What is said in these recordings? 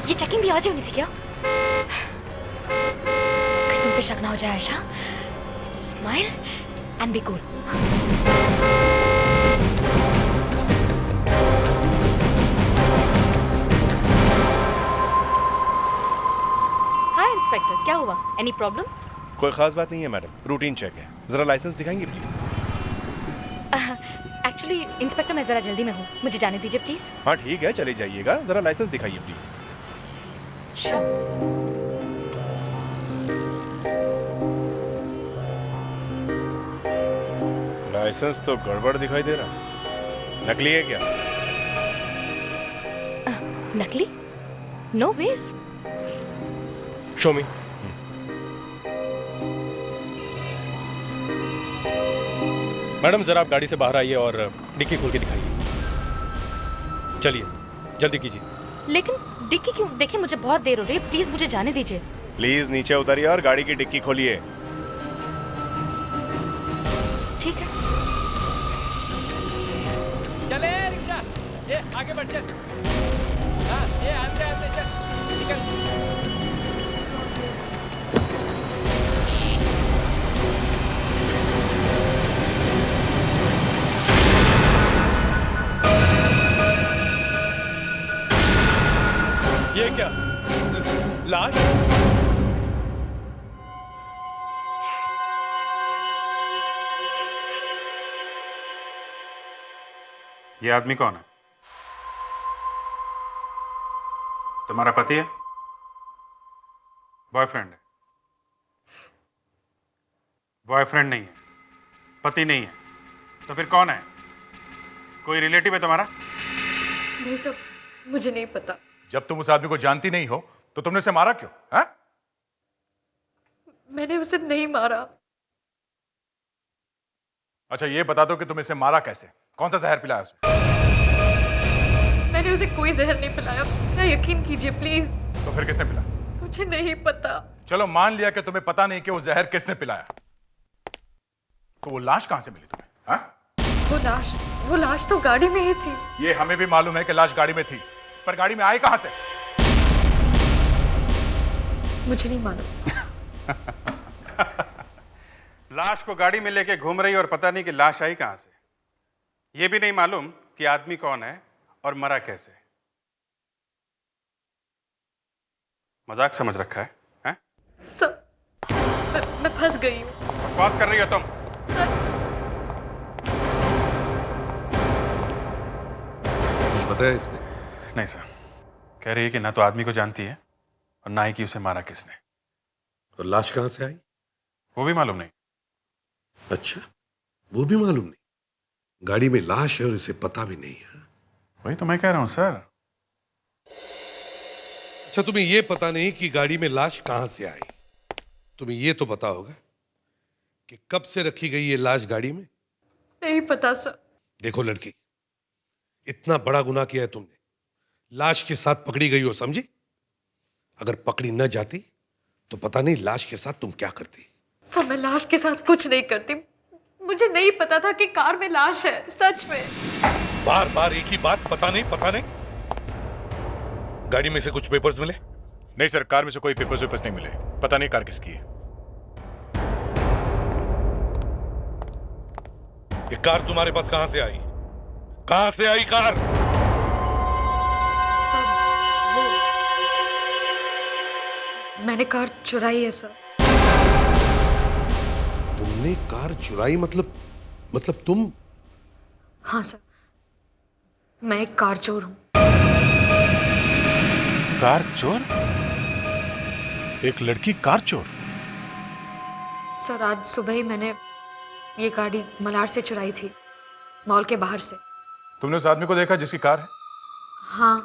ये चेकिंग भी आज ही होनी थी क्या? कहीं तुम पे शक ना हो जाए Ayesha. Smile and be cool. Hi inspector, क्या हुआ? Any problem? कोई खास बात नहीं है मैडम, रूटीन चेक है। जरा लाइसेंस दिखाएंगे प्लीज? एक्चुअली इंस्पेक्टर मैं जरा जल्दी में हूँ, मुझे जाने दीजिए प्लीज। हाँ ठीक है, चले जाइएगा। जरा लाइसेंस दिखाइए प्लीज। श्योर। लाइसेंस तो गड़बड़ दिखाई दे रहा। नकली है क्या? नकली? नो वेज। Show me. मैडम जरा आप गाड़ी से बाहर आइए और डिक्की खोल के दिखाइए। चलिए जल्दी कीजिए। लेकिन डिक्की क्यों? देखिए मुझे बहुत देर हो रही है, प्लीज मुझे जाने दीजिए। प्लीज नीचे उतरिए और गाड़ी की डिक्की खोलिए। ठीक है। चले रिक्शा, ये आगे बढ़ चल। हाँ ये आंदे आंदे चल, निकल। ये क्या? लाश? ये आदमी कौन है? तुम्हारा पति है? बॉयफ्रेंड है? बॉयफ्रेंड नहीं है, पति नहीं है, तो फिर कौन है? कोई रिलेटिव है तुम्हारा? नहीं सर, मुझे नहीं पता। जब तुम उस आदमी को जानती नहीं हो तो तुमने उसे मारा क्यों? है? मैंने उसे नहीं मारा। अच्छा ये बता दो कि तुम इसे मारा कैसे? कौन सा जहर पिलाया उसे? मैंने उसे कोई जहर नहीं पिलाया, मेरा यकीन कीजिए प्लीज। तो फिर किसने पिलाया? मुझे नहीं पता। चलो मान लिया कि तुम्हें पता नहीं कि वो जहर किसने पिलाया, तो वो लाश कहां से मिली तुम्हें? हा? वो लाश तो गाड़ी में ही थी। ये हमें भी मालूम है कि लाश गाड़ी में थी, पर गाड़ी में आई कहां से? मुझे नहीं मालूम। लाश को गाड़ी में लेके घूम रही और पता नहीं कि लाश आई कहां से। ये भी नहीं मालूम कि आदमी कौन है और मरा कैसे। मजाक समझ रखा है, हैं? सर, मैं फंस गई हूँ। बकवास कर रही हो तुम। सच। कुछ बताया इसने? नहीं सर, कह रही है कि ना तो आदमी को जानती है और ना ही कि उसे मारा किसने। और लाश कहां से आई? वो भी मालूम नहीं। अच्छा, वो भी मालूम नहीं? गाड़ी में लाश है और इसे पता भी नहीं है। वही तो मैं कह रहा हूं सर। अच्छा, तुम्हें यह पता नहीं कि गाड़ी में लाश कहां से आई? तुम्हें यह तो पता होगा कि कब से रखी गई ये लाश गाड़ी में? नहीं पता सर। देखो लड़की, इतना बड़ा गुनाह किया है तुमने, लाश के साथ पकड़ी गई हो, समझी? अगर पकड़ी न जाती तो पता नहीं लाश के साथ तुम क्या करती। सर मैं लाश के साथ कुछ नहीं करती। मुझे नहीं पता था कि कार में लाश है, सच में। बार बार एक ही बात, पता नहीं पता नहीं। गाड़ी में से कुछ पेपर्स मिले? नहीं सर, कार में से कोई पेपर्स वेपर्स नहीं मिले। पता नहीं कार किसकी है। ये कार तुम्हारे पास कहां से आई? कहां से आई कार? सर वो मैंने कार चुराई है सर। तुमने कार चुराई? मतलब तुम? हाँ सर, मैं एक कार चोर हूं। कार चोर? एक लड़की कार चोर? सर आज सुबह ही मैंने ये गाड़ी मलाड से चुराई थी, मॉल के बाहर से। तुमने उस आदमी को देखा जिसकी कार है? हाँ,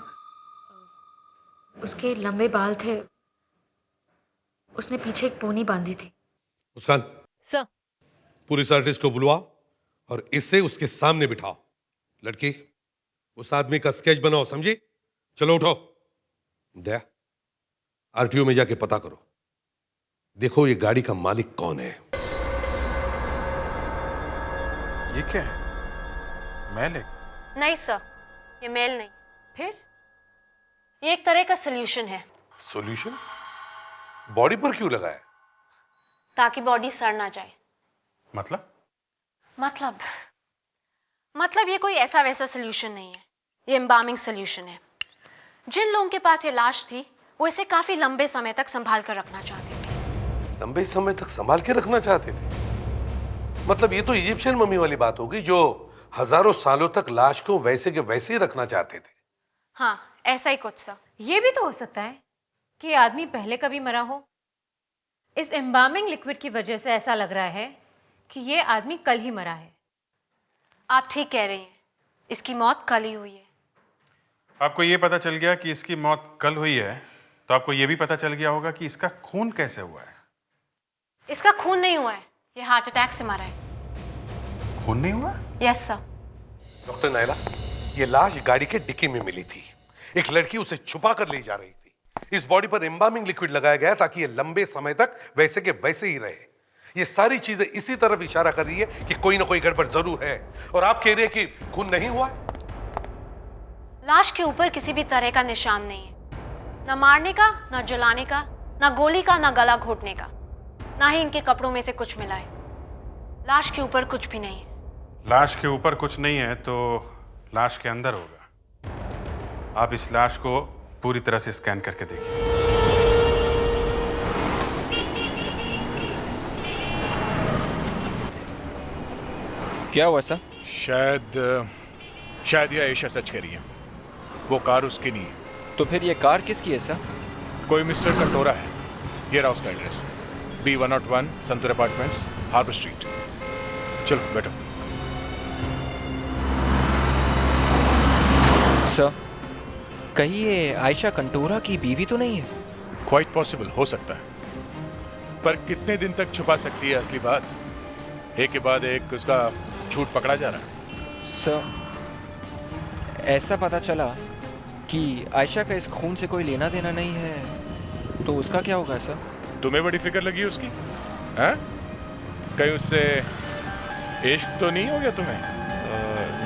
उसके लंबे बाल थे, उसने पीछे एक पोनी बांधी थी। मुस्कान, सर। पुलिस आर्टिस्ट को बुलवाओ और इसे उसके सामने बिठाओ। लड़की, उस आदमी का स्केच बनाओ, समझी? चलो उठो। दया, आरटीओ में जाके पता करो, देखो ये गाड़ी का मालिक कौन है। ये क्या है? मेल है? नहीं सर, ये मेल नहीं। फिर? ये एक तरह का सोल्यूशन है, सॉल्यूशन? बॉडी पर क्यों लगाया? ताकि बॉडी सड़ ना जाए। मतलब ये कोई ऐसा वैसा सोल्यूशन नहीं है, ये एम्बामिंग सोल्यूशन है। जिन लोगों के पास ये लाश थी वो इसे काफी लंबे समय तक संभाल कर रखना चाहते थे। लंबे समय तक संभाल के रखना चाहते थे? मतलब ये तो इजिप्शियन मम्मी वाली बात होगी जो हजारों सालों तक लाश को वैसे के वैसे ही रखना चाहते थे। हाँ, ऐसा ही कुछ सा। ये भी तो हो सकता है कि आदमी पहले कभी मरा हो। इस एम्बामिंग लिक्विड की वजह से ऐसा लग रहा है कि ये आदमी कल ही मरा है। आप ठीक कह रही हैं, इसकी मौत कल ही हुई है। आपको ये पता चल गया कि इसकी मौत कल हुई है, तो आपको ये भी पता चल गया होगा कि इसका खून कैसे हुआ है। इसका खून नहीं हुआ है, ये हार्ट अटैक से मरा है। खून नहीं हुआ? Yes sir. डॉक्टर नायला, ये लाश गाड़ी के डिक्की में मिली थी। एक लड़की उसे छुपा कर ले जा रही थी। इस बॉडी पर एम्बामिंग लिक्विड लगाया गया ताकि ये लंबे समय तक वैसे के वैसे ही रहे। ये सारी चीजें इसी तरफ इशारा कर रही है कि कोई ना कोई गड़बड़ जरूर है। और आप कह रहे हैं कि खून नहीं हुआ? लाश के ऊपर किसी भी तरह का निशान नहीं है, ना मारने का, ना जलाने का, ना गोली का, ना गला घोटने का, ना ही इनके कपड़ों में से कुछ मिला है। लाश के ऊपर कुछ भी नहीं है। लाश के ऊपर कुछ नहीं है तो लाश के अंदर होगा। आप इस लाश को पूरी तरह से स्कैन करके देखिए। क्या हुआ सर? शायद ये आयशा सच कह रही है। वो कार उसकी नहीं है। तो फिर ये कार किसकी है सर? कोई मिस्टर कंटोरा है। ये रहा उसका address, B101 Santoor apartments, harbour street. चलो बैठो। सर, कहीं ये आयशा कंटोरा की बीवी तो नहीं है? क्वाइट पॉसिबल, हो सकता है, पर कितने दिन तक छुपा सकती है असली बात? एक के बाद एक उसका झूठ पकड़ा जा रहा है। सर, ऐसा पता चला कि आयशा का इस खून से कोई लेना देना नहीं है, तो उसका क्या होगा सर? तुम्हें बड़ी फिक्र लगी है उसकी? हैं? कहीं उससे इश्क तो नहीं हो गया तुम्हें?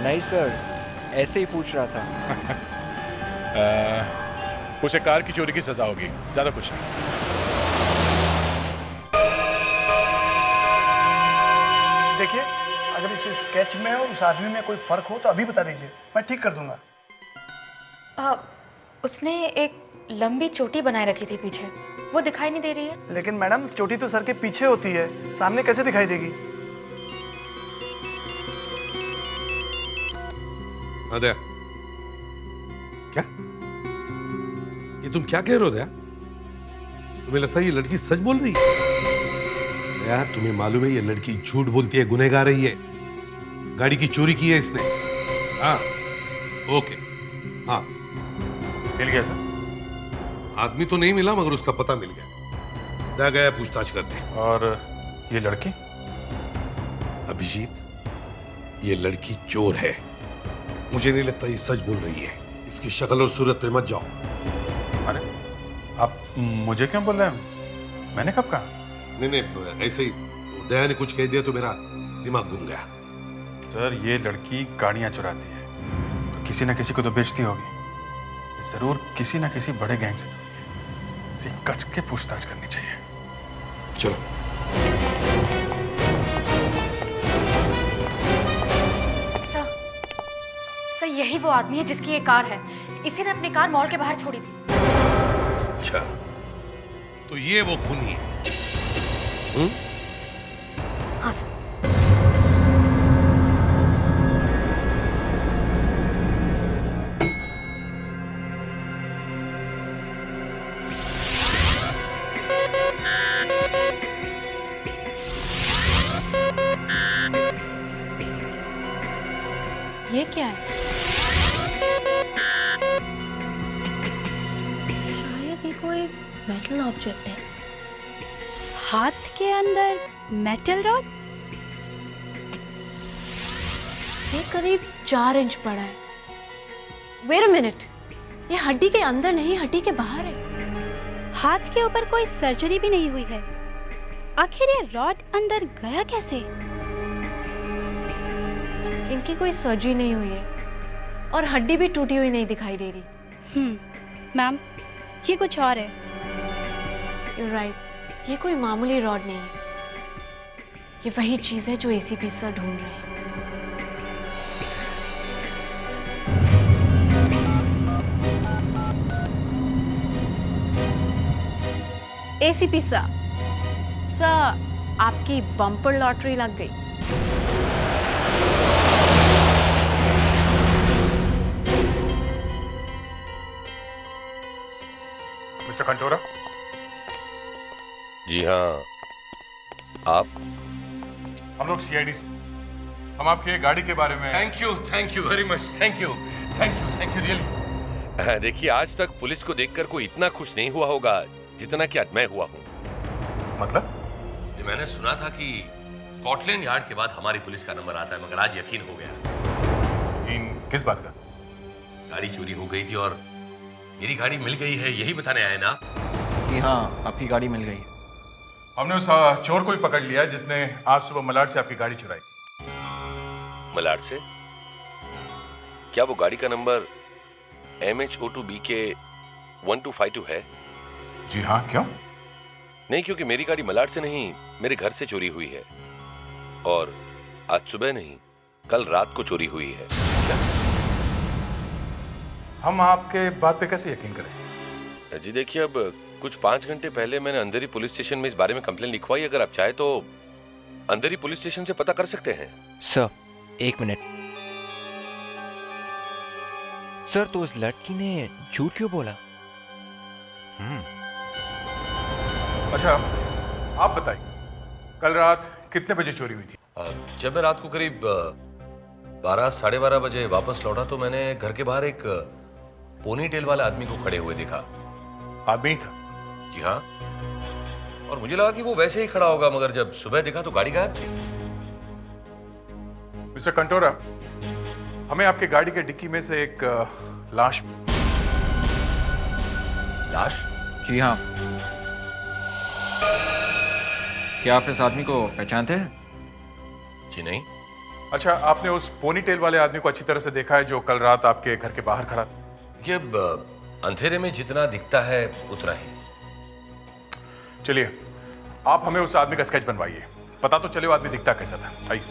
नहीं सर, ऐसे ही पूछ रहा था। उसे कार की चोरी की सजा होगी, ज्यादा कुछ नहीं। देखिए, अगर इस स्केच में और उस आदमी में कोई फर्क हो तो अभी बता दीजिए, मैं ठीक कर दूंगा। उसने एक लंबी चोटी बनाए रखी थी पीछे, वो दिखाई नहीं दे रही है। लेकिन मैडम, चोटी तो सर के पीछे होती है, सामने कैसे दिखाई देगी? दया, क्या ये तुम क्या कह रहे हो दया? तुम्हें लगता है ये लड़की सच बोल रही है? दया, तुम्हें मालूम है ये लड़की झूठ बोलती है, गुनहगार रही है। गाड़ी की चोरी की है इसने। हाँ, ओके, हाँ। मिल गया सर? आदमी तो नहीं मिला मगर उसका पता मिल गया। दया गया पूछताछ करने। और ये लड़की? अभिजीत, ये लड़की चोर है। मुझे नहीं लगता ये सच बोल रही है। इसकी शक्ल और सूरत पे मत जाओ। अरे, आप मुझे क्यों बोल रहे हैं? मैंने कब कहा? नहीं, ऐसे ही दया ने कुछ कह दिया तो मेरा दिमाग घूम गया। सर, ये लड़की गाड़ियां चुराती है, तो किसी ना किसी को तो बेचती होगी। जरूर किसी ना किसी बड़े गैंग से इसे कस के पूछताछ करनी चाहिए। चलो। सर, यही वो आदमी है जिसकी ये कार है। इसी ने अपनी कार मॉल के बाहर छोड़ी थी। अच्छा, तो ये वो खूनी है? हाँ सर। ये क्या है? शायद ये कोई मेटल ऑब्जेक्ट है। हाथ के अंदर मेटल रॉड? ये करीब 4 इंच बड़ा है। वेट अ मिनट, ये हड्डी के अंदर नहीं, हड्डी के बाहर है। हाथ के ऊपर कोई सर्जरी भी नहीं हुई है, आखिर ये रॉड अंदर गया कैसे? इनकी कोई सर्जरी नहीं हुई है और हड्डी भी टूटी हुई नहीं दिखाई दे रही। मैम, ये कुछ और है। You're right. ये कोई मामूली रॉड नहीं है। ये वही चीज है जो एसीपी सर ढूंढ रहे हैं। एसीपी सर, आपकी बम्पर लॉटरी लग गई। मिस्टर कंटोरा। जी हाँ, आप? हम लोग सीआईडी से, हम आपके गाड़ी के बारे में। Thank you very much, thank you really. देखिए, आज तक पुलिस को देखकर कोई इतना खुश नहीं हुआ होगा जितना कि आज मैं हुआ हूँ। मतलब? ये मैंने सुना था कि स्कॉटलैंड यार्ड के बाद हमारी पुलिस का नंबर आता है, मगर आज यकीन हो गया। इन किस बात का? गाड़ी चोरी हो गई थी और मेरी गाड़ी मिल गई है, यही बताने आए ना? जी हाँ, आपकी गाड़ी मिल गई। हमने उस चोर को भी पकड़ लिया जिसने आज सुबह मलाड से आपकी गाड़ी चुराई। मलाड से? क्या वो गाड़ी का नंबर MH02BK 1252 है? जी हाँ, क्यों? नहीं, क्योंकि मेरी गाड़ी मलाड से नहीं, मेरे घर से चोरी हुई है। और आज सुबह नहीं, कल रात को चोरी हुई है। हम आपके बात पे कैसे यकीन करें? जी देखिए, अब कुछ 5 घंटे पहले मैंने अंधेरी पुलिस स्टेशन में इस बारे में कंप्लेन लिखवाई। अगर आप चाहे तो अंधेरी पुलिस स्टेशन से पता कर सकते हैं। Sir, 1 minute. सर, तो उस लड़की ने झूठ क्यों बोला? अच्छा, आप बताइए, कल रात कितने बजे चोरी हुई थी? जब मैं रात को करीब 12 साढ़े 12 बजे वापस लौटा तो मैंने घर के बाहर एक पोनी टेल वाले आदमी को खड़े हुए देखा। आदमी था? जी हाँ, और मुझे लगा कि वो वैसे ही खड़ा होगा, मगर जब सुबह देखा तो गाड़ी गायब थी। मिस्टर कंटोरा, हमें आपके गाड़ी के डिक्की में से एक लाश। लाश? जी हाँ। क्या आप इस आदमी को पहचानते हैं? जी नहीं। अच्छा, आपने उस पोनी टेल वाले आदमी को अच्छी तरह से देखा है जो कल रात आपके घर के बाहर खड़ा था? जब अंधेरे में जितना दिखता है उतना ही। चलिए, आप हमें उस आदमी का स्केच बनवाइए, पता तो चले वो आदमी दिखता कैसा था। आइए।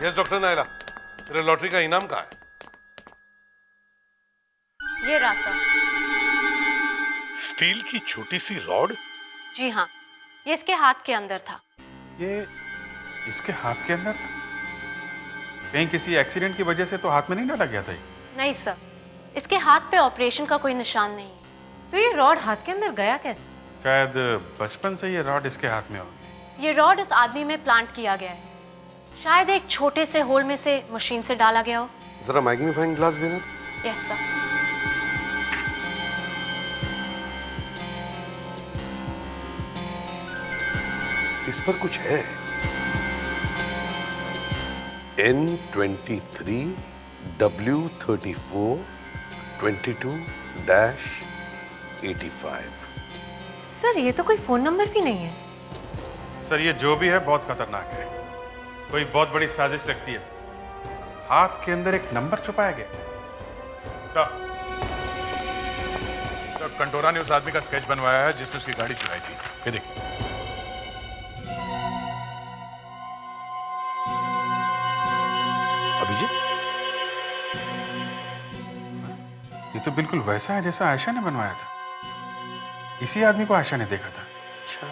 यस डॉक्टर नायला, तेरे लॉटरी का इनाम कहाँ है? ये रासा। स्टील की छोटी सी रॉड? जी हाँ, ये इसके हाथ के अंदर था। ये इसके हाथ के अंदर था? कहीं किसी एक्सीडेंट की वजह से तो हाथ में नहीं डाला गया था? नहीं सर, इसके हाथ पे ऑपरेशन का कोई निशान नहीं है। तो ये रॉड हाथ के अंदर गया कैसे? शायद बचपन से ये रॉड इसके हाथ में होगी। ये रॉड इस आदमी में प्लांट किया गया है। शायद एक छोटे से होल में से मशीन से डाला गया हो। जरा मैग्नीफाइंग ग्लास देना। Yes sir. इस पर कुछ है। N23 W34 22-85। सर, ये तो कोई फोन नंबर भी नहीं है। सर, ये जो भी है बहुत खतरनाक है, कोई बहुत बड़ी साजिश लगती है सर। हाथ के अंदर एक नंबर छुपाया गया। सर, कंटोरा ने उस आदमी का स्केच बनवाया है जिसने उसकी गाड़ी चुराई थी। ये देखिए। अभिजीत, ये तो बिल्कुल वैसा है जैसा आयशा ने बनवाया था। इसी आदमी को आयशा ने देखा था। अच्छा,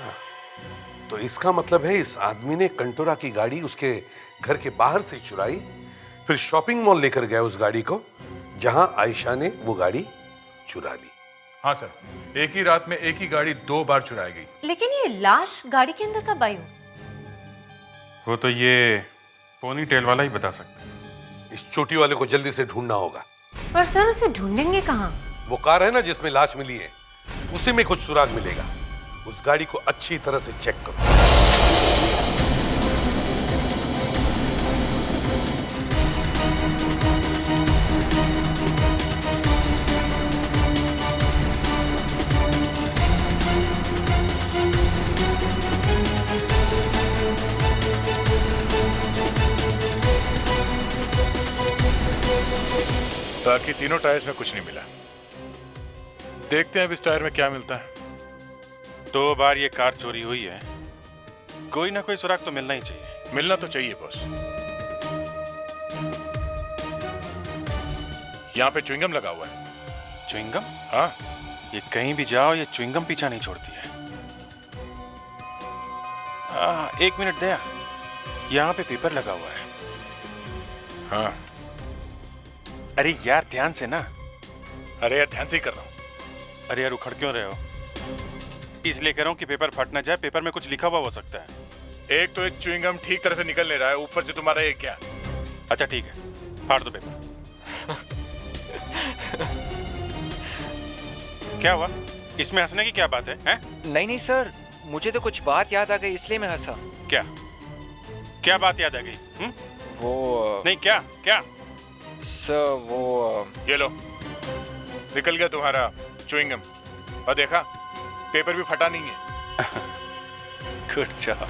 तो इसका मतलब है इस आदमी ने कंटोरा की गाड़ी उसके घर के बाहर से चुराई, फिर शॉपिंग मॉल लेकर गया उस गाड़ी को, जहां आयशा ने वो गाड़ी चुरा ली। हाँ सर, एक ही रात में एक ही गाड़ी 2 बार चुराई गई। लेकिन ये लाश गाड़ी के अंदर कब आई हो? वो तो ये पोनी टेल वाला ही बता सकता है। इस चोटी वाले को जल्दी से ढूंढना होगा। पर सर, उसे ढूंढेंगे कहाँ? वो कार है ना जिसमें लाश मिली है, उसी में कुछ सुराग मिलेगा। उस गाड़ी को अच्छी तरह से चेक करो। बाकी तीनों टायर्स में कुछ नहीं मिला। देखते हैं अब इस टायर में क्या मिलता है। 2 बार ये कार चोरी हुई है, कोई ना कोई सुराग तो मिलना ही चाहिए। मिलना तो चाहिए बॉस। यहाँ पे च्युइंगम लगा हुआ है। च्युइंगम? हाँ, ये कहीं भी जाओ ये च्युइंगम पीछा नहीं छोड़ती है। 1 मिनट दया, यहाँ पे पेपर लगा हुआ है। हाँ। अरे यार ध्यान से ना। अरे यार ध्यान से ही कर रहा हूँ। अरे यार उखड़ क्यों रहे हो? इसलिए कह रहा हूँ कि पेपर फट ना जाए, पेपर में कुछ लिखा हुआ हो सकता है। एक तो एक च्युइंगम ठीक तरह से निकल नहीं रहा है, ऊपर से तुम्हारा ये क्या। अच्छा ठीक है, फाड़ दो पेपर। क्या हुआ? इसमें हंसने की क्या बात है, हैं? नहीं नहीं सर, मुझे तो कुछ बात याद आ गई इसलिए मैं हंसा। क्या क्या बात याद आ गई? वो नहीं क्या क्या? सर वो ये लो, निकल गया तुम्हारा च्युइंगम। और देखा, पेपर भी फटा नहीं है। Good job.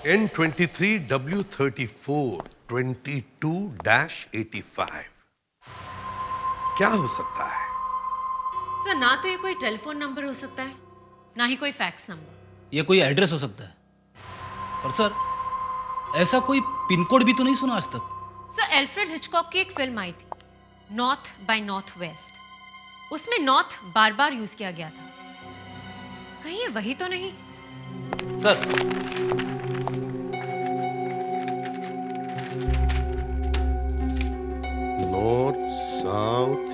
N23W34 22-85 क्या हो सकता है? सर ना तो ये कोई टेलीफोन नंबर हो सकता है, ना ही कोई फैक्स नंबर। ये कोई एड्रेस हो सकता है, और सर ऐसा कोई पिन कोड भी तो नहीं सुना आज तक। सर एल्फ्रेड हिचकॉक की एक फिल्म आई थी, नॉर्थ बाय नॉर्थ वेस्ट। उसमें नॉर्थ बार बार यूज किया गया था। कहीं ये वही तो नहीं? Sir north, south,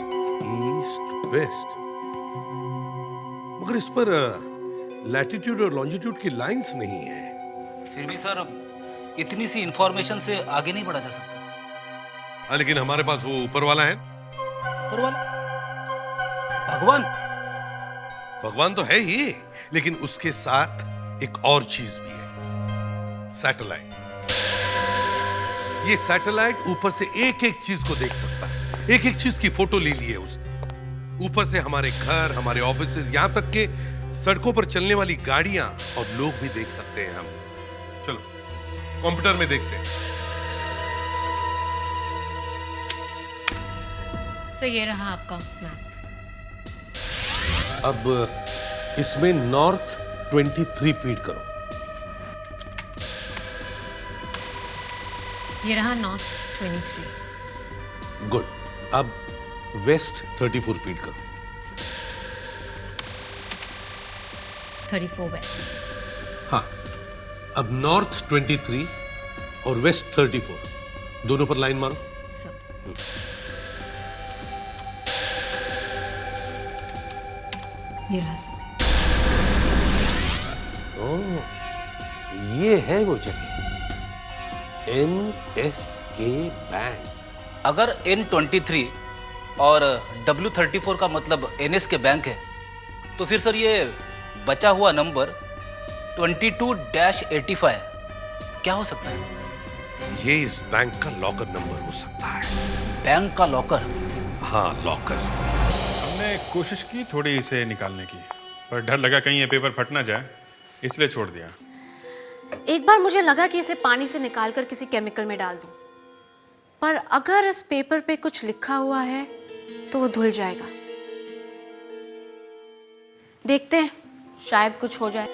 east, west, मगर इस पर लैटिट्यूड और लॉन्जिट्यूड की लाइंस नहीं है। फिर भी सर इतनी सी इंफॉर्मेशन से आगे नहीं बढ़ा जा सकता। हाँ, लेकिन हमारे पास वो ऊपर वाला है। ऊपर वाला? भगवान? भगवान तो है ही, लेकिन उसके साथ एक और चीज भी है, सैटेलाइट। ये सैटेलाइट ऊपर से एक एक चीज को देख सकता है, एक एक चीज की फोटो ले ली है उसने। ऊपर से हमारे घर, हमारे ऑफिसेज, यहां तक के सड़कों पर चलने वाली गाड़ियां और लोग भी देख सकते हैं हम। चलो कंप्यूटर में देखते हैं। सर ये रहा आपका मैप। अब इसमें नॉर्थ 23 फीड करो। ये रहा नॉर्थ 23। गुड। अब वेस्ट 34 फीड करो। 34 वेस्ट। हाँ, अब नॉर्थ 23 और वेस्ट 34 दोनों पर लाइन मारो। ये रहा सर। ये है वो जगह, NSK बैंक। अगर N23 और W34 का मतलब NS के बैंक है, तो फिर सर ये बचा हुआ नंबर 22-85 क्या हो सकता है? ये इस बैंक का लॉकर नंबर हो सकता है। बैंक का लॉकर? हाँ, लॉकर। हमने कोशिश की थोड़ी इसे निकालने की, पर डर लगा कहीं ये पेपर फट ना जाए, इसलिए छोड़ दिया। एक बार मुझे लगा कि इसे पानी से निकालकर किसी केमिकल में डाल दूं, पर अगर इस पेपर पे कुछ लिखा हुआ है तो वो धुल जाएगा। देखते हैं, शायद कुछ हो जाए।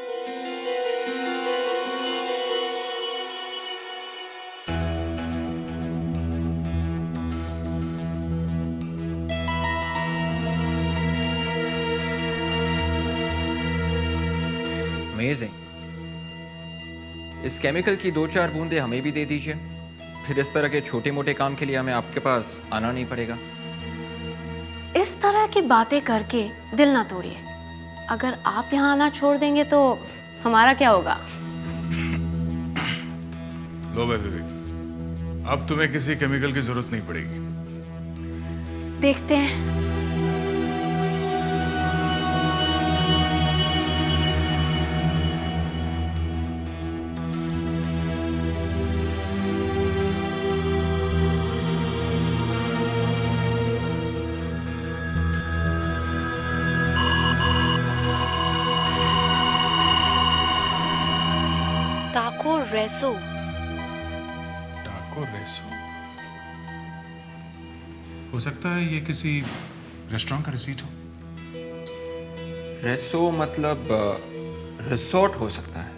अमेजिंग। इस केमिकल की 2-4 बूंदें हमें भी दे दीजिए, फिर इस तरह के छोटे मोटे काम के लिए हमें आपके पास आना नहीं पड़ेगा। इस तरह की बातें करके दिल ना तोड़िए। अगर आप यहाँ आना छोड़ देंगे तो हमारा क्या होगा? लो भाई विवेक, अब तुम्हें किसी केमिकल की जरूरत नहीं पड़ेगी। देखते हैं। टाको रेसो। टाको रेसो? हो सकता है ये किसी रेस्टोरेंट का रिसीट हो। रेसो मतलब रिसोर्ट हो सकता है।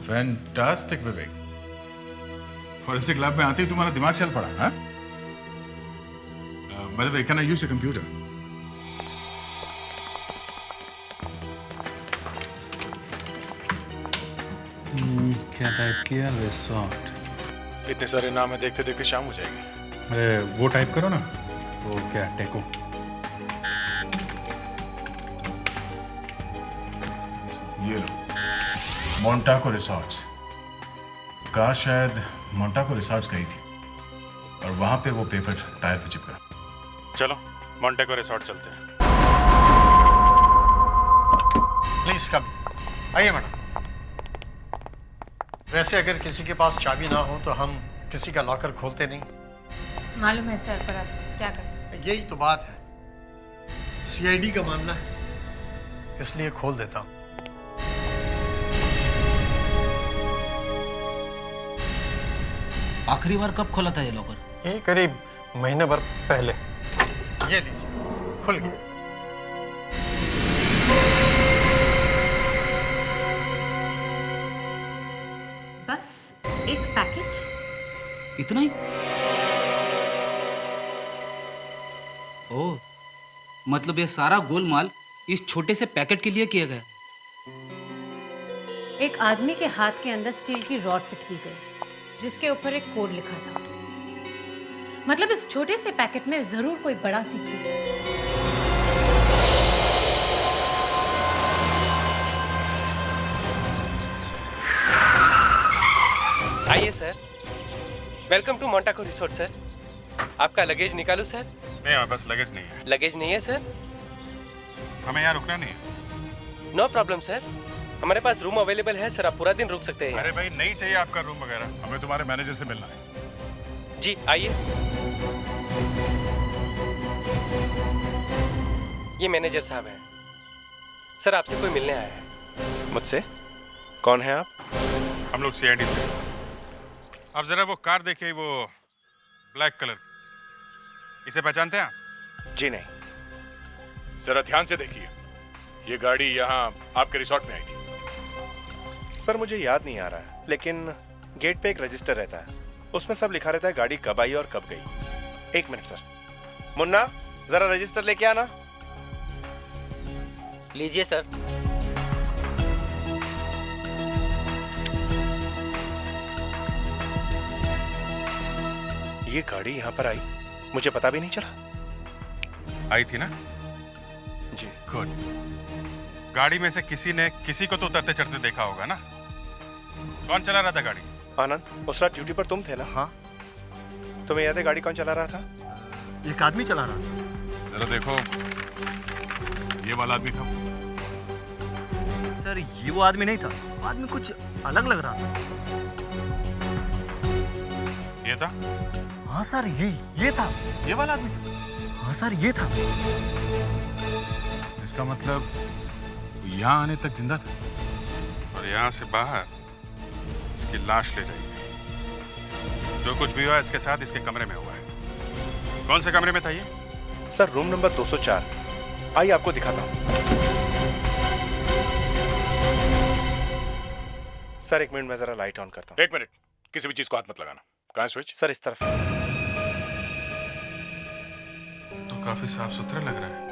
फैंटास्टिक विवेक, फॉरेंसिक लैब में आते ही तुम्हारा दिमाग चल पड़ा। हाँ, by the way, can I use your computer? क्या टाइप किया? रिसोर्ट। इतने सारे नाम है, देखते देखते शाम हो जाएगी। अरे वो टाइप करो ना, वो क्या टेको। ये लो, मोंटाको रिसॉर्ट्स। कार शायद मोंटाको रिसॉर्ट्स गई थी और वहां पे वो पेपर टायर पे चिपका। चलो मोंटाको रिसॉर्ट चलते हैं। Please come. आइए मैडम। वैसे अगर किसी के पास चाबी ना हो तो हम किसी का लॉकर खोलते नहीं। मालूम है सर, पर आप क्या कर सकते हैं? यही तो बात है, सीआईडी का मामला है, इसलिए खोल देता हूँ। आखिरी बार कब खोला था ये लॉकर? ये करीब महीने भर पहले। ये लीजिए, खुल गया। बस एक पैकेट? इतना ही? ओह, मतलब ये सारा गोलमाल इस छोटे से पैकेट के लिए किया गया। एक आदमी के हाथ के अंदर स्टील की रॉड फिट की गई जिसके ऊपर एक कोड लिखा था। मतलब इस छोटे से पैकेट में जरूर कोई बड़ा सीक्रेट है। आइए sir, welcome to Montaco resort sir. आपका लगेज निकालूं सर? नहीं, हमारे पास लगेज नहीं है। लगेज नहीं है सर? हमें यहाँ रुकना नहीं है। नो प्रॉब्लम सर, हमारे पास रूम अवेलेबल है सर, आप पूरा दिन रुक सकते हैं। अरे भाई, नहीं चाहिए आपका रूम वगैरह, हमें तुम्हारे मैनेजर से मिलना है। जी आइए। ये मैनेजर साहब हैं सर, आपसे कोई मिलने आया है। मुझसे? कौन है आप? हम लोग सीआईडी से। अब जरा वो कार देखिए, वो ब्लैक कलर, इसे पहचानते हैं आप? जी नहीं। जरा ध्यान से देखिए, ये गाड़ी यहाँ आपके रिसॉर्ट में आई थी। सर मुझे याद नहीं आ रहा है, लेकिन गेट पे एक रजिस्टर रहता है, उसमें सब लिखा रहता है गाड़ी कब आई और कब गई। एक मिनट सर। मुन्ना, जरा रजिस्टर लेके आना। लीजिए सर। ये गाड़ी यहाँ पर आई, मुझे पता भी नहीं चला। आई थी ना? जी। गुड। गाड़ी में से किसी ने किसी को तो उतरते चढ़ते देखा होगा ना? कौन चला रहा था गाड़ी? आनंद, उस रात ड्यूटी पर तुम थे ना? हाँ। तुम्हें याद है गाड़ी कौन चला रहा था? एक आदमी चला रहा था। जरा देखो, ये वाला आदमी था। सर ये वो आदमी नहीं था, वो आदमी कुछ अलग लग रहा था। ये था? हाँ सर, ये था, ये वाला आदमी था। हाँ सर, ये था। इसका मतलब यहाँ आने तक जिंदा था और यहाँ से बाहर इसकी लाश ले जाएगी। जो कुछ भी हुआ इसके साथ इसके कमरे में हुआ है। कौन से कमरे में था ये? Sir room number 204। आइए आपको दिखाता हूँ। सर एक मिनट में जरा लाइट ऑन करता हूँ। एक मिनट, किसी भी चीज को हाथ मत लगाना। कहाँ है स्विच? सर इस तरफ। तो काफी साफ सुथरा लग रहा है।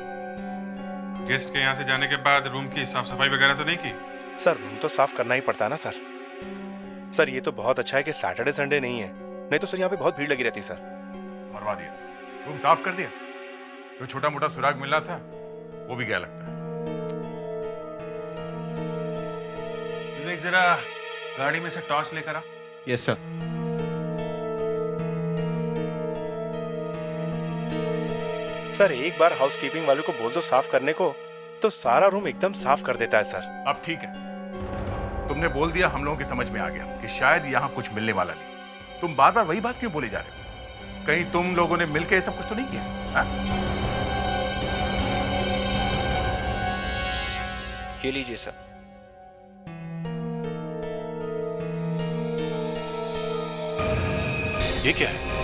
गेस्ट के यहाँ से जाने के बाद रूम की साफ सफाई वगैरह तो नहीं की? सर रूम तो साफ करना ही पड़ता है ना सर। सर ये तो बहुत अच्छा है कि सैटरडे संडे नहीं है, नहीं तो सर यहाँ पे बहुत भीड़ लगी रहती सर। मरवा दिया, रूम साफ कर दिया। जो छोटा मोटा सुराग मिलना था वो भी गया लगता है। विवेक, जरा गाड़ी में से टॉर्च लेकर आ। Yes sir. सर एक बार हाउसकीपिंग वालों को बोल दो साफ करने को, तो सारा रूम एकदम साफ कर देता है सर। अब ठीक है, तुमने बोल दिया, हम लोगों की समझ में आ गया कि शायद यहाँ कुछ मिलने वाला नहीं। तुम बार बार वही बात क्यों बोले जा रहे हो? कहीं तुम लोगों ने मिलकर ये सब कुछ तो नहीं किया? हाँ? ये लीजिए सर। ये क्या है?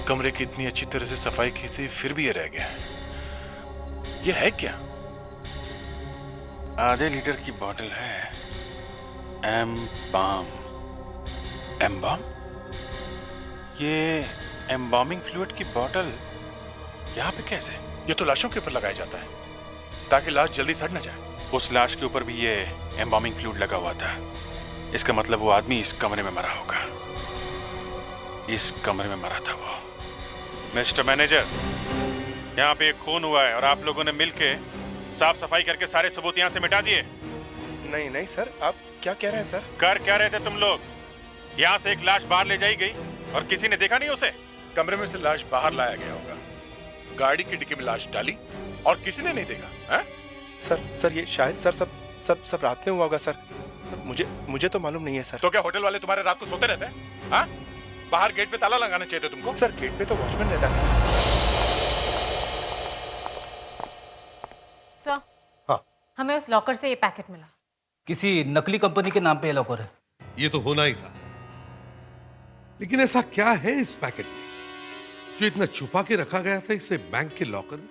कमरे की इतनी अच्छी तरह से सफाई की थी, फिर भी ये रह गया। ये है क्या? आधे लीटर की बोतल है। एम्बाम। एम्बाम? ये एम्बामिंग फ्लूइड की बोतल यहाँ पे कैसे? ये तो लाशों के ऊपर लगाया जाता है ताकि लाश जल्दी सड़ न जाए। उस लाश के ऊपर भी ये एम्बामिंग फ्लूइड लगा हुआ था। इसका मतलब वो आदमी इस कमरे में मरा होगा। इस कमरे में मरा था वो। मिस्टर मैनेजर, यहाँ पे एक खून हुआ है और आप लोगों ने मिलके साफ सफाई करके सारे सबूत यहाँ से मिटा दिए। नहीं नहीं सर, आप क्या कह रहे हैं सर? कर क्या रहे थे तुम लोग? यहाँ से एक लाश बाहर ले जाई गई और किसी ने देखा नहीं उसे? कमरे में से लाश बाहर लाया गया होगा, गाड़ी की डिक्की में लाश डाली और किसी ने नहीं देखा है? सर ये शायद सर सब रात में हुआ होगा सर। मुझे तो मालूम नहीं है सर। तो क्या होटल वाले तुम्हारे रात को सोते रहते हैं? हाँ? बाहर गेट पे ताला लगाना चाहिए था तुमको। सर गेट पे तो वॉचमैन रहता है सर। हाँ। हमें उस लॉकर से ये पैकेट मिला। किसी नकली कंपनी के नाम पे ये लॉकर है। ये तो होना ही था, लेकिन ऐसा क्या है इस पैकेट में जो इतना छुपा के रखा गया था इसे बैंक के लॉकर में?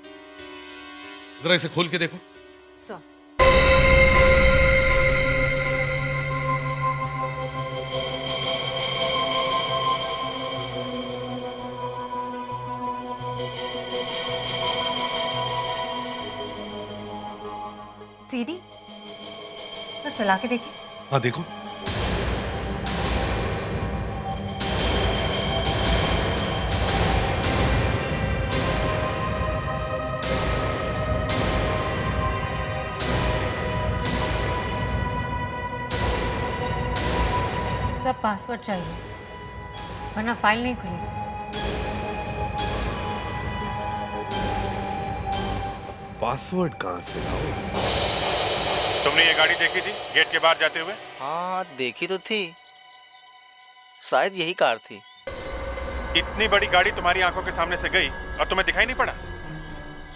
जरा इसे खोल के देखो। सर। सीडी तो चला के देखिए। हाँ देखो। सब पासवर्ड चाहिए वरना फाइल नहीं खुलेगी। पासवर्ड कहां से लाओ? तुमने ये गाड़ी देखी थी गेट के बाहर जाते हुए? हाँ देखी तो थी, शायद यही कार थी। इतनी बड़ी गाड़ी तुम्हारी आंखों के सामने से गई और तुम्हें दिखाई नहीं पड़ा?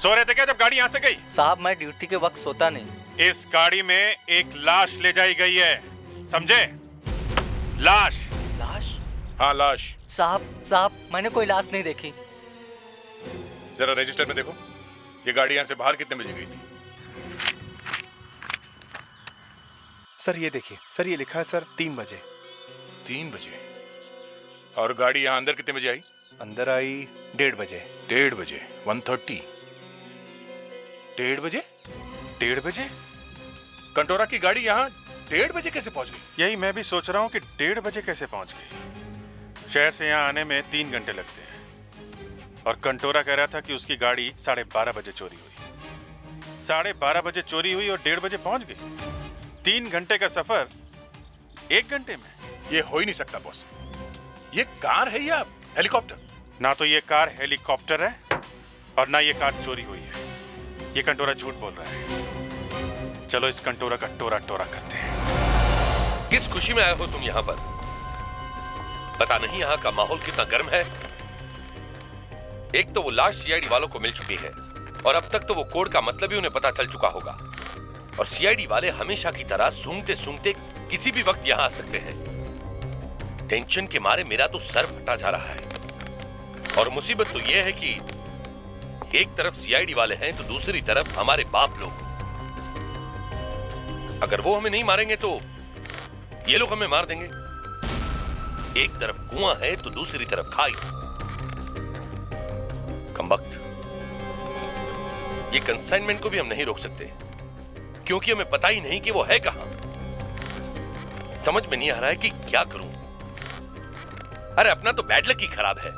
सो रहे थे क्या जब गाड़ी यहाँ से गई? साहब मैं ड्यूटी के वक्त सोता नहीं। इस गाड़ी में एक लाश ले जाई गई है, समझे? लाश। लाश? हाँ लाश। साहब मैंने कोई लाश नहीं देखी। जरा रजिस्टर में देखो, ये गाड़ी यहाँ से बाहर कितने बजे गई थी? सर ये देखिए, सर ये लिखा है सर 3 बजे। 3 बजे? और गाड़ी यहाँ अंदर कितने बजे आई? अंदर आई 1:30 बजे। 1:30 बजे? 1:30? 1:30 बजे? 1:30 बजे? कंटोरा की गाड़ी यहाँ 1:30 बजे कैसे पहुंच गई? यही मैं भी सोच रहा हूँ कि 1:30 बजे कैसे पहुंच गई। शहर से यहाँ आने में 3 घंटे लगते हैं और कंटोरा कह रहा था कि उसकी गाड़ी 12:30 बजे चोरी हुई। 12:30 बजे चोरी हुई और 1:30 बजे पहुंच गई। 3 घंटे का सफर 1 घंटे में? ये हो ही नहीं सकता बॉस। ये कार है या हेलीकॉप्टर? ना तो ये कार हेलीकॉप्टर है और ना ये कार चोरी हुई है। ये कंटोरा झूठ बोल रहा है। चलो इस कंटोरा का टोरा टोरा करते हैं। किस खुशी में आए हो तुम यहाँ पर? पता नहीं यहाँ का माहौल कितना गर्म है। एक तो वो लाश सीआईडी वालों को मिल चुकी है और अब तक तो वो कोड का मतलब ही उन्हें पता चल चुका होगा। और सीआईडी वाले हमेशा की तरह सूंघते सूंघते किसी भी वक्त यहां आ सकते हैं। टेंशन के मारे मेरा तो सर फटा जा रहा है। और मुसीबत तो यह है कि एक तरफ सीआईडी वाले हैं तो दूसरी तरफ हमारे बाप लोग। अगर वो हमें नहीं मारेंगे तो ये लोग हमें मार देंगे। एक तरफ कुआं है तो दूसरी तरफ खाई। कमबख्त, ये कंसाइनमेंट को भी हम नहीं रोक सकते क्योंकि हमें पता ही नहीं कि वो है कहां। समझ में नहीं आ रहा है कि क्या करूं। अरे अपना तो बैड लक ही खराब है।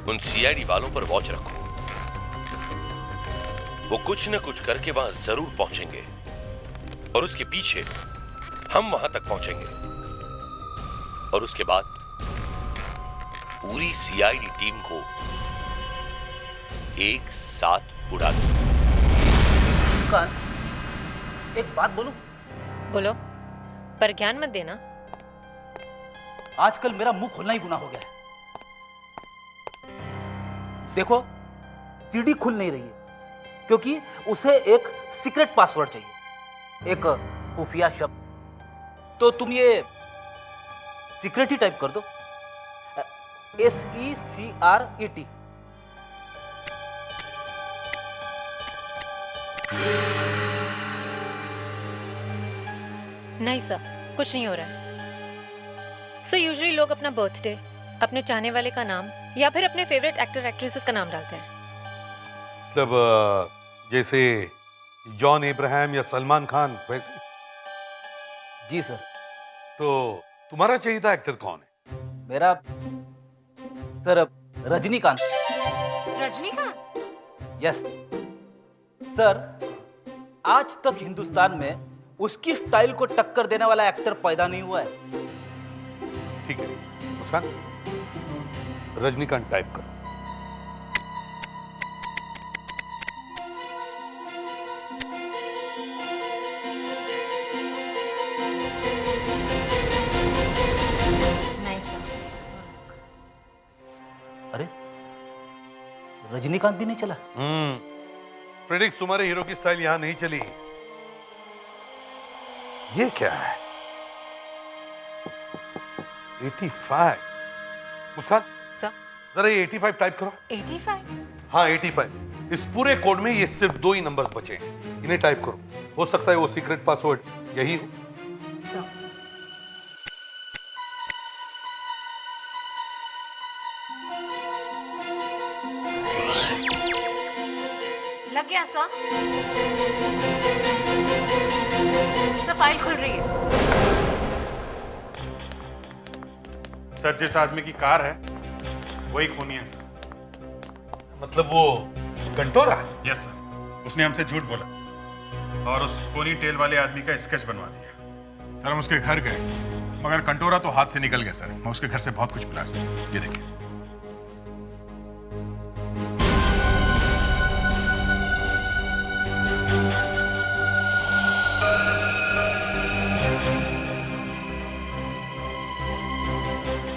उन सीआईडी वालों पर वॉच रखो, वो कुछ न कुछ करके वहां जरूर पहुंचेंगे और उसके पीछे हम वहां तक पहुंचेंगे और उसके बाद पूरी सीआईडी टीम को एक साथ उड़ा दो। एक बात बोलूं? बोलो, पर ज्ञान मत देना। आजकल मेरा मुंह खोलना ही गुनाह हो गया है। देखो, सीडी खुल नहीं रही है क्योंकि उसे एक सीक्रेट पासवर्ड चाहिए, एक खुफिया शब्द। तो तुम ये सीक्रेट ही टाइप कर दो, SECRET। नहीं सर, कुछ नहीं हो रहा है। सर यूजुअली लोग अपना बर्थडे, अपने चाहने वाले का नाम या फिर अपने फेवरेट एक्टर एक्ट्रेसेस का नाम डालते हैं। मतलब जैसे जॉन इब्राहिम या सलमान खान वैसे? जी सर। तो तुम्हारा चाहिए था एक्टर कौन है? मेरा sir Rajinikanth. Rajinikanth? Yes sir, आज तक हिंदुस्तान में उसकी स्टाइल को टक्कर देने वाला एक्टर पैदा नहीं हुआ है। ठीक है मुस्कान, रजनीकांत टाइप करो। अरे रजनीकांत भी नहीं चला। फ्रेडिक्स, तुम्हारे हीरो की स्टाइल यहां नहीं चली। ये क्या है? 85। मुस्कान जरा ये 85 टाइप करो। 85? हाँ 85। इस पूरे कोड में ये सिर्फ 2 ही नंबर्स बचे हैं, इन्हें टाइप करो। हो सकता है वो सीक्रेट पासवर्ड यही हो। लग गया सर? तो फाइल खुल रही है। सर जिस आदमी की कार है वही खूनी है सर। मतलब वो कंटोरा? यस सर, उसने हमसे झूठ बोला और उस पोनी टेल वाले आदमी का स्केच बनवा दिया। सर हम उसके घर गए, मगर कंटोरा तो हाथ से निकल गया सर। मैं उसके घर से बहुत कुछ मिला सर, ये देखिए।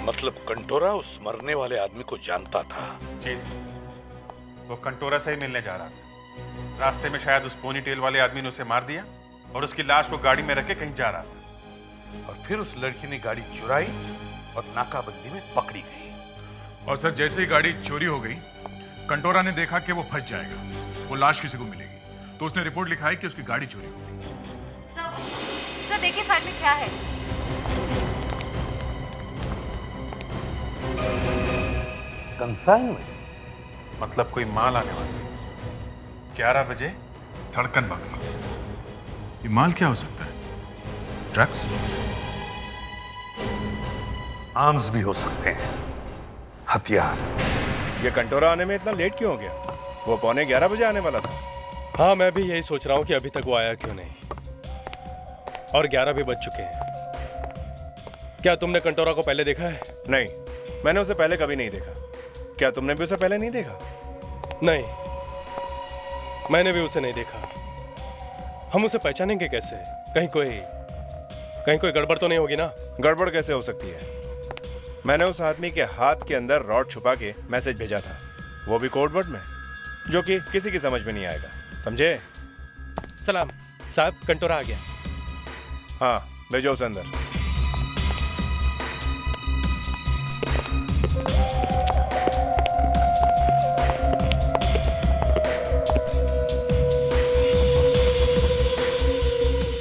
मतलब कंटोरा उस मरने वाले आदमी को जानता था? जी सर, वो कंटोरा से ही मिलने जा रहा था। रास्ते में शायद उस पोनी टेल वाले आदमी ने उसे मार दिया और उसकी लाश को गाड़ी में रख के कहीं जा रहा था। और फिर उस लड़की ने गाड़ी चुराई और नाकाबंदी में पकड़ी गई। और सर जैसे ही गाड़ी चोरी हो गई, कंटोरा ने देखा कि वो फंस जाएगा, वो लाश किसी को मिलेगी, तो उसने रिपोर्ट लिखाई कि उसकी गाड़ी चोरी हो गई। सर देखिए फाइल में क्या है। कंसाइनमेंट? मतलब कोई माल आने वाला। 11 बजे धड़कन बंगला। ये माल क्या हो सकता है? ड्रग्स? आर्म्स भी हो सकते हैं, हथियार। ये कंटोरा आने में इतना लेट क्यों हो गया? वो 11:15 बजे आने वाला था। हाँ मैं भी यही सोच रहा हूँ कि अभी तक वो आया क्यों नहीं। और 11 भी बज चुके हैं। क्या तुमने कंटोरा को पहले देखा है? नहीं, मैंने उसे पहले कभी नहीं देखा। क्या तुमने भी उसे पहले नहीं देखा? नहीं, मैंने भी उसे नहीं देखा। हम उसे पहचानेंगे कैसे? कहीं कोई गड़बड़ तो नहीं होगी ना? गड़बड़ कैसे हो सकती है? मैंने उस आदमी के हाथ के अंदर रॉड छुपा के मैसेज भेजा था, वो भी कोड वर्ड में, जो कि किसी की समझ में नहीं आएगा, समझे? सलाम साहब, कंटोरा आ गया। हाँ भेजो उसे अंदर।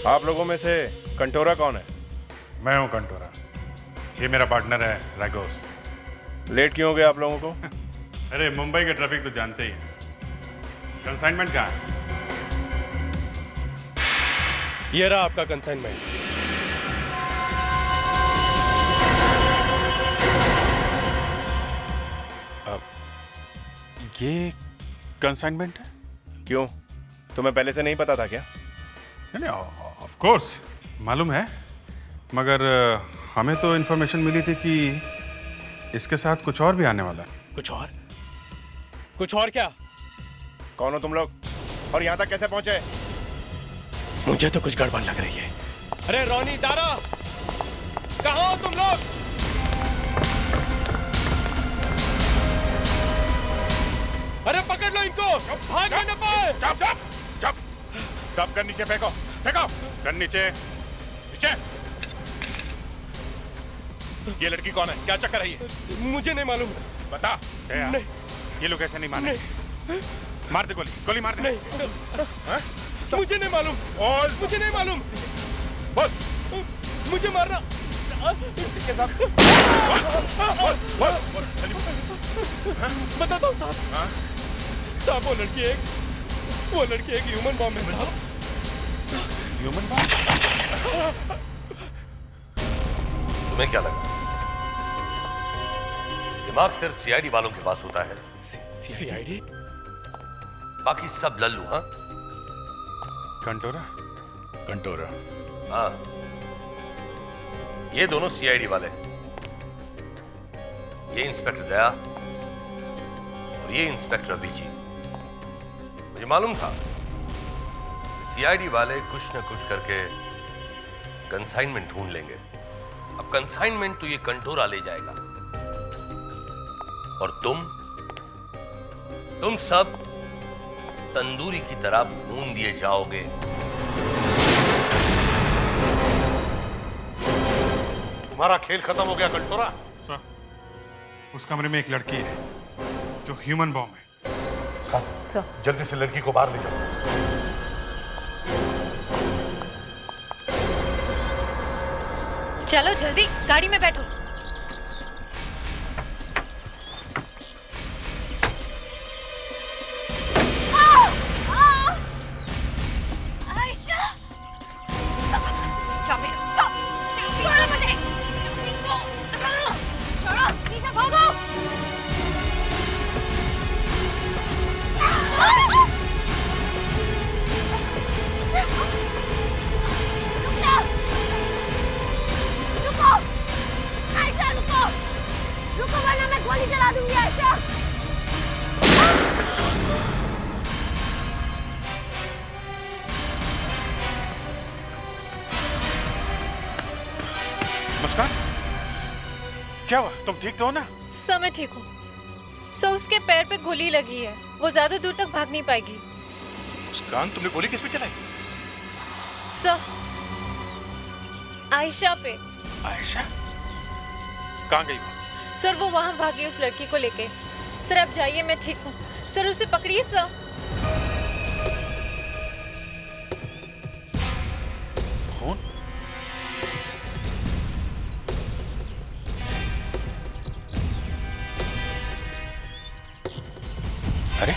आप लोगों में से कंटोरा कौन है? मैं हूं कंटोरा, ये मेरा पार्टनर है रागोस। लेट क्यों हो गए आप लोगों को? अरे मुंबई के ट्रैफिक तो जानते ही हैं। कंसाइनमेंट कहाँ है? ये रहा आपका कंसाइनमेंट। ये कंसाइनमेंट है? क्यों, तुम्हें पहले से नहीं पता था क्या? नहीं, ऑफ कोर्स मालूम है, मगर हमें तो इन्फॉर्मेशन मिली थी कि इसके साथ कुछ और भी आने वाला है। कुछ और? कुछ और क्या? कौन हो तुम लोग और यहाँ तक कैसे पहुंचे? मुझे तो कुछ गड़बड़ लग रही है। अरे रोनी, दारा, कहाँ हो तुम लोग? अरे पकड़ लो इनको, भाग न पाए। चुप, सब गन नीचे फेंको, गन नीचे, नीचे। ये लड़की कौन है? क्या चक्कर है ये? मुझे नहीं मालूम। बता। नहीं। ये लोग ऐसे नहीं माने। मार दे गोली, गोली मार दे। नहीं। मुझे नहीं मालूम। और मुझे नहीं मालूम। बोल। मुझे मारना। के साथ। बताता हूँ साहब। साहब वो लड़की एक ह्यूमन बॉम्ब है साहब। Human bomb? तुम्हें क्या लगा? दिमाग सिर्फ सीआईडी वालों के पास होता है। सीआईडी? बाकी सब लल्लू। हाँ, कंटोरा? कंटोरा। हाँ, ये दोनों सीआईडी वाले हैं। ये इंस्पेक्टर दया और ये इंस्पेक्टर अभिजीत। मुझे मालूम था सीआईडी वाले कुछ न कुछ करके कंसाइनमेंट ढूंढ लेंगे। अब कंसाइनमेंट तो ये कंटोरा ले जाएगा और तुम सब तंदूरी की तरह भून दिए जाओगे। तुम्हारा खेल खत्म हो गया कंटोरा। सर, उस कमरे में एक लड़की है जो ह्यूमन बॉम्ब है। जल्दी से लड़की को बाहर ले जाओ। चलो जल्दी गाड़ी में बैठो। आयशा, चाबी छोड़ो मुझे। चाबी को छोड़ो, पीछे भागो। रुको, आयशा रुको, रुको वरना मैं गोली चला दूंगी आयशा। मुस्कान, क्या हुआ? तुम ठीक तो हो ना? सर मैं ठीक हूँ। सर उसके पैर पे गोली लगी है, वो ज्यादा दूर तक भाग नहीं पाएगी। मुस्कान, तुमने गोली किस पे चलाई? सर आयशा पे। आयशा? कहाँ गई वो? सर वो वहाँ भागी उस लड़की को लेके। सर आप जाइए, मैं ठीक हूँ। सर उसे पकड़िए सर। खून? अरे,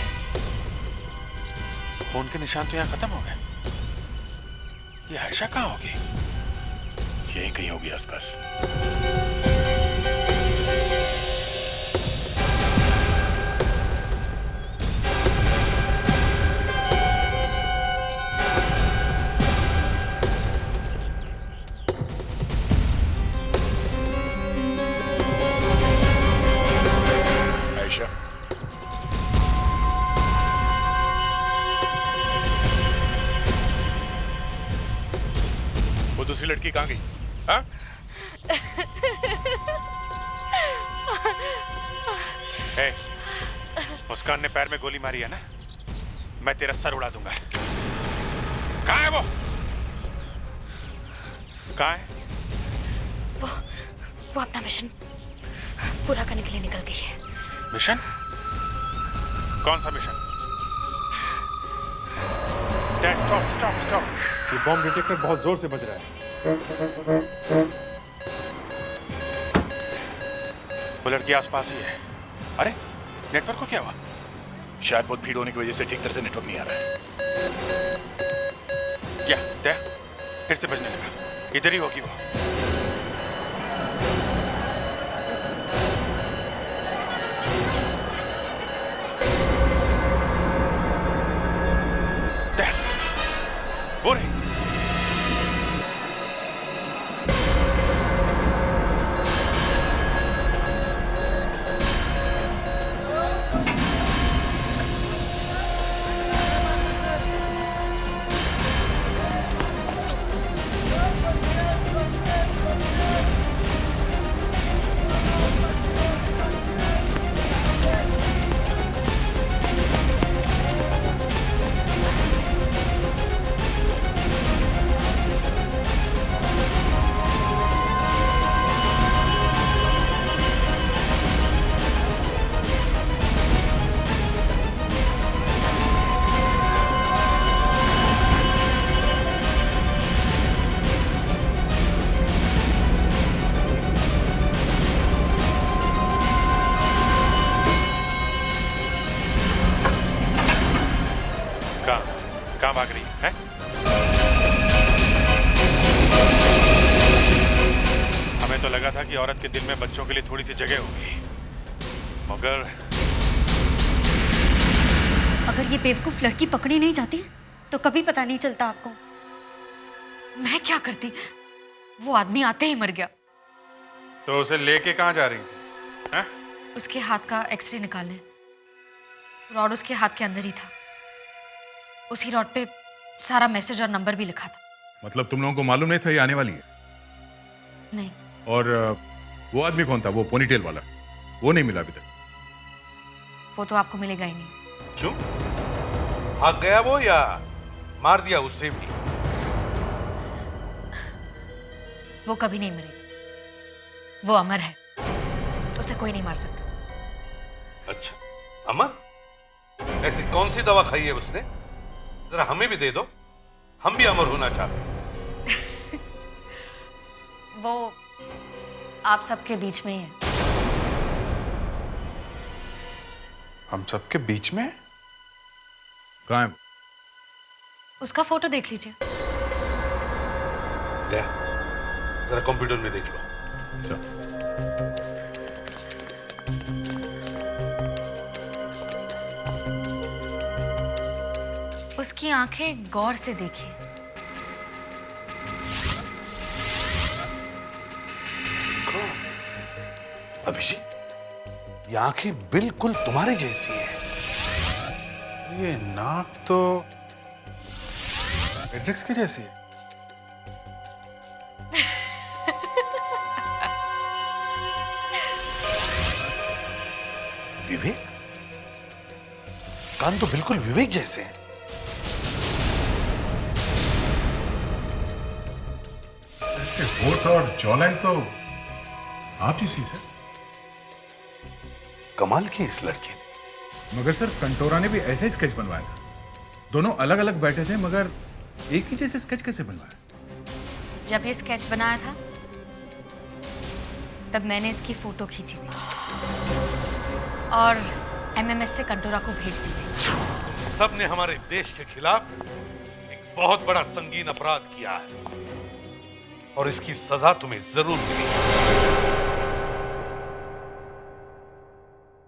खून के निशान तो यहाँ खत्म हो गए। ये आयशा कहाँ होगी? यहीं कहीं होगी आसपास। आयशा, वो दूसरी लड़की कहाँ गई? हाँ? मुस्कान ने पैर में गोली मारी है ना? मैं तेरा सर उड़ा दूंगा। कहाँ है वो? कहाँ है? वो अपना मिशन पूरा करने के लिए निकल गई है। मिशन? कौन सा mission? Dad, stop stop stop. ये बॉम्ब डिटेक्टर बहुत जोर से बज रहा है। वो लड़की आसपास ही है। अरे, नेटवर्क को क्या हुआ? शायद बहुत भीड़ होने की वजह से ठीक तरह से नेटवर्क नहीं आ रहा है। क्या दया फिर से बजने लगा? इधर ही होगी वो। दया, वो रही। लगा था कि औरत के दिल में बच्चों के लिए थोड़ी सी जगह होगी, मगर अगर ये बेवकूफ लड़की पकड़ी नहीं जाती तो कभी पता नहीं चलता आपको। मैं क्या करती, वो आदमी आते ही मर गया। तो उसे लेके कहाँ जा रही थी? हैं? उसके हाथ का एक्सरे निकालने। रॉड उसके हाथ के अंदर ही था। उसी रॉड पे सारा मैसेज और नंबर भी लिखा था। मतलब तुम लोगों को मालूम नहीं था ये आने वाली है? नहीं। और वो आदमी कौन था, वो पोनीटेल वाला? वो नहीं मिला अभी तक? वो तो आपको मिलेगा ही नहीं। क्यों? भाग गया वो या मार दिया उसे भी? वो कभी नहीं मरेगी। वो अमर है, उसे कोई नहीं मार सकता। अच्छा, अमर? ऐसी कौन सी दवा खाई है उसने? जरा हमें भी दे दो, हम भी अमर होना चाहते हैं। वो आप सबके बीच में ही है। हम सबके बीच में? कहाँ है? उसका फोटो देख लीजिए। जरा कंप्यूटर में देख लो। उसकी आंखें गौर से देखिए। अभिषेक, ये आंखें बिल्कुल तुम्हारी जैसी है। ये नाक तो मैट्रिक्स की जैसी है। विवेक, कान तो बिल्कुल विवेक जैसे हैं। होठ और जॉलाइन तो आप ही सी सर। कमाल की इस लड़की ने। मगर सर कंटोरा ने भी ऐसा ही स्केच बनवाया था। दोनों अलग अलग बैठे थे मगर एक ही जैसे स्केच कैसे बनवाया? जब ये स्केच बनाया था तब मैंने इसकी फोटो खींची थी और एमएमएस से कंटोरा को भेज दी थी। सब ने हमारे देश के खिलाफ एक बहुत बड़ा संगीन अपराध किया है और इसकी सजा तुम्हें जरूर मिलेगी।